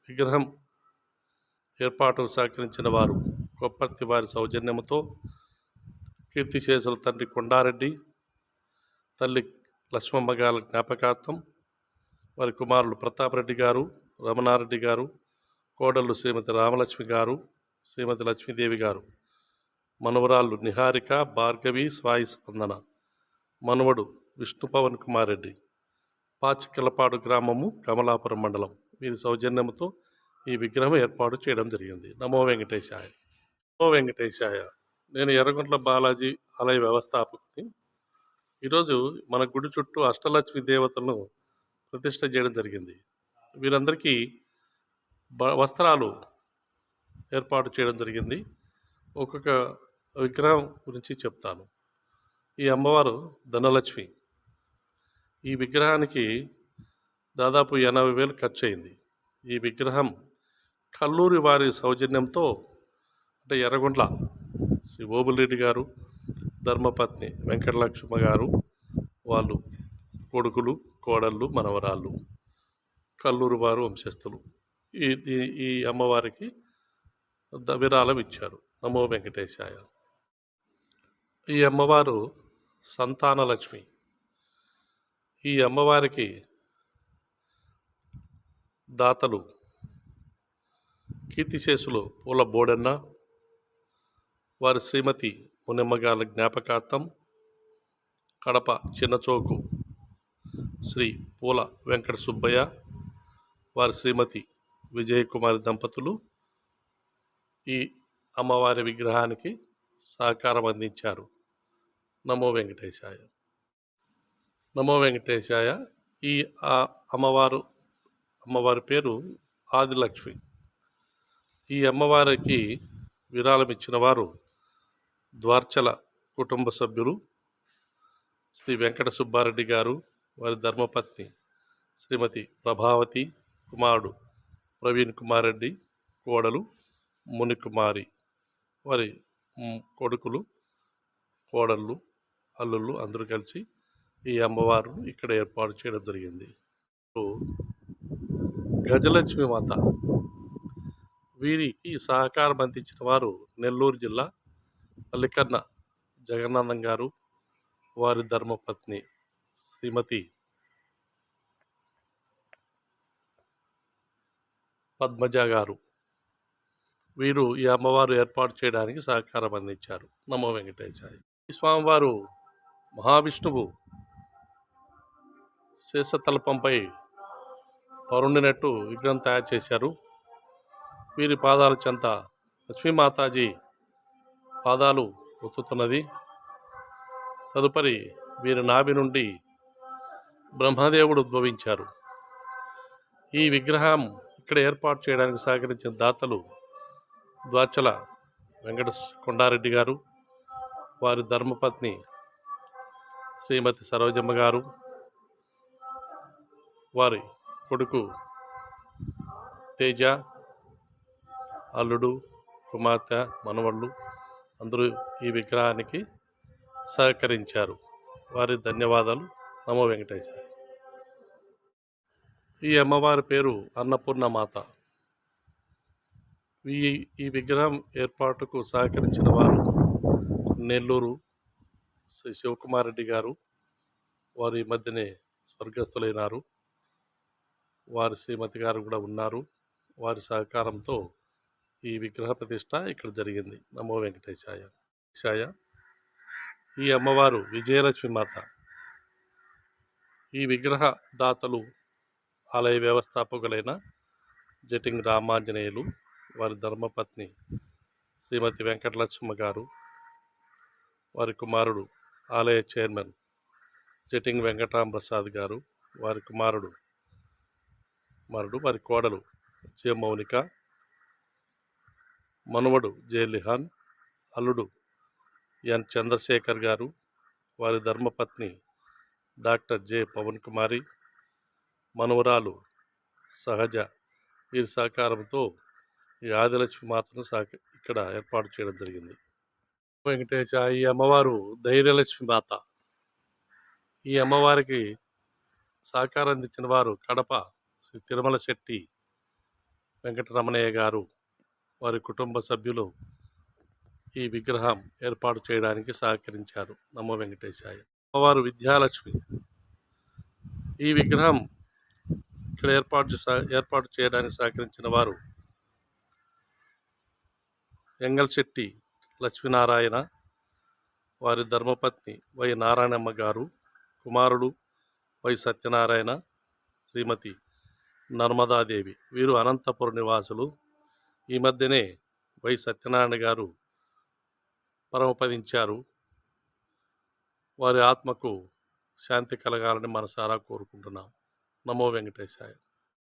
విగ్రహం ఏర్పాటుకు సహకరించిన వారు కొప్పర్తి వారి సౌజన్యముతో కీర్తిశేషుల తండ్రి కొండారెడ్డి, తల్లి లక్ష్మమ్మ గారి జ్ఞాపకార్థం వారి కుమారులు ప్రతాపరెడ్డి గారు, రమణారెడ్డి గారు, కోడళ్ళు శ్రీమతి రామలక్ష్మి గారు, శ్రీమతి లక్ష్మీదేవి గారు, మనవరాళ్ళు నిహారిక, భార్గవి, స్వాయి స్పందన, మనవడు విష్ణు పవన్ కుమార్ రెడ్డి, పాచికలపాడు గ్రామము, కమలాపురం మండలం వీరి సౌజన్యంతో ఈ విగ్రహం ఏర్పాటు చేయడం జరిగింది. నమో వెంకటేశాయ. నమో వెంకటేశాయ. నేను ఎర్రగుంట్ల బాలాజీ ఆలయ వ్యవస్థాపకుని. ఈరోజు మన గుడి చుట్టూ అష్టలక్ష్మి దేవతలను ప్రతిష్ట చేయడం జరిగింది. వీరందరికీ వస్త్రాలు ఏర్పాటు చేయడం జరిగింది. ఒక్కొక్క విగ్రహం గురించి చెప్తాను. ఈ అమ్మవారు ధనలక్ష్మి. ఈ విగ్రహానికి దాదాపు 80,000 ఖర్చు అయింది. ఈ విగ్రహం కల్లూరి వారి సౌజన్యంతో, అంటే ఎర్రగుంట్ల శ్రీ ఓబులరెడ్డి గారు, ధర్మపత్ని వెంకటలక్ష్మ గారు, వాళ్ళు కొడుకులు, కోడళ్ళు, మనవరాళ్ళు, కల్లూరు వారు వంశస్థులు ఈ అమ్మవారికి విరాళం ఇచ్చారు. నమో వెంకటేశాయ. ఈ అమ్మవారు సంతానలక్ష్మి. ఈ అమ్మవారికి దాతలు కీర్తిశేషులు పూల బోడన్న, వారి శ్రీమతి మునమ్మగారి జ్ఞాపకార్థం కడప చిన్నచోకు శ్రీ పూల వెంకట సుబ్బయ్య, వారి శ్రీమతి విజయకుమారి దంపతులు ఈ అమ్మవారి విగ్రహానికి సహకారం అందించారు. నమో వెంకటేశాయ. నమో వెంకటేశాయ. ఈ అమ్మవారి పేరు ఆదిలక్ష్మి. ఈ అమ్మవారికి విరాళం ఇచ్చిన వారు ద్వార్చల కుటుంబ సభ్యులు శ్రీ వెంకట సుబ్బారెడ్డి గారు, వారి ధర్మపత్ని శ్రీమతి ప్రభావతి, కుమారుడు ప్రవీణ్ కుమార్ రెడ్డి, కోడలు మునికుమారి, వారి కొడుకులు, కోడళ్ళు, అల్లుళ్ళు అందరూ కలిసి ఈ అమ్మవారు ఇక్కడ ఏర్పాటు చేయడం జరిగింది. గజలక్ష్మి మాత. వీరికి సహకారం అందించిన వారు నెల్లూరు జిల్లా పల్లికన్న జగన్నాథం గారు, వారి ధర్మపత్ని శ్రీమతి పద్మజ గారు. వీరు ఈ అమ్మవారు ఏర్పాటు చేయడానికి సహకారం అందించారు. నమో వెంకటేశాయ. ఈ స్వామివారు మహావిష్ణువు శేషతల్పంపై పరుండినట్టు విగ్రహం తయారు చేశారు. వీరి పాదాల చెంత లక్ష్మీమాతాజీ పాదాలు ఒత్తుతున్నది. తదుపరి వీరి నాభి నుండి బ్రహ్మదేవుడు ఉద్భవించారు. ఈ విగ్రహం ఇక్కడ ఏర్పాటు చేయడానికి సహకరించిన దాతలు ద్వాచల వెంకట కొండారెడ్డి గారు, వారి ధర్మపత్ని శ్రీమతి సరోజమ్మ గారు, వారి కొడుకు తేజ, అల్లుడు, కుమార్తె, మనవళ్ళు అందరూ ఈ విగ్రహానికి సహకరించారు. వారి ధన్యవాదాలు. నమో వెంకటేశాయ. ఈ అమ్మవారి పేరు అన్నపూర్ణ మాత. ఈ విగ్రహం ఏర్పాటుకు సహకరించిన వారు నెల్లూరు శ్రీ శివకుమార్ రెడ్డి గారు, వారి మధ్యనే స్వర్గస్థులైనారు. వారి శ్రీమతి గారు కూడా ఉన్నారు. వారి సహకారంతో ఈ విగ్రహ ప్రతిష్ట ఇక్కడ జరిగింది. నమో వెంకటేశాయ. ఈ అమ్మవారు విజయలక్ష్మి మాత. ఈ విగ్రహ దాతలు ఆలయ వ్యవస్థాపకులైన జటింగ్ రామాంజనేయులు, వారి ధర్మపత్ని శ్రీమతి వెంకటలక్ష్మ గారు, వారి కుమారుడు ఆలయ చైర్మన్ జటింగ్ వెంకటరామప్రసాద్ గారు, వారి కుమారుడు వారి కోడలు జె మౌనిక, మనవడు జె లిహాన్, అల్లుడు ఎన్ చంద్రశేఖర్ గారు, వారి ధర్మపత్ని డాక్టర్ జె పవన్ కుమారి, మనవరాలు సహజ. వీరి సహకారంతో ఈ ఆదిలక్ష్మి మాతను ఇక్కడ ఏర్పాటు చేయడం జరిగింది. వెంకటేశ. ఈ అమ్మవారు ధైర్యలక్ష్మి మాత. ఈ అమ్మవారికి సహకారం అందించిన వారు కడప శ్రీ తిరుమల శెట్టి వెంకటరమణయ్య గారు వారి కుటుంబ సభ్యులు ఈ విగ్రహం ఏర్పాటు చేయడానికి సహకరించారు. నమో వెంకటేశాయ. అమ్మవారు విద్యాలక్ష్మి. ఈ విగ్రహం ఇక్కడ ఏర్పాటు చేయడానికి సహకరించిన వారు ఎంగల్శెట్టి లక్ష్మీనారాయణ, వారి ధర్మపత్ని వై నారాయణమ్మ గారు, కుమారుడు వై సత్యనారాయణ, శ్రీమతి నర్మదాదేవి. వీరు అనంతపురం నివాసులు. ఈ మధ్యనే వై సత్యనారాయణ గారు పరమపదించారు. వారి ఆత్మకు శాంతి కలగాలని మనసారా కోరుకుంటున్నాం. నమో వెంకటేశాయ.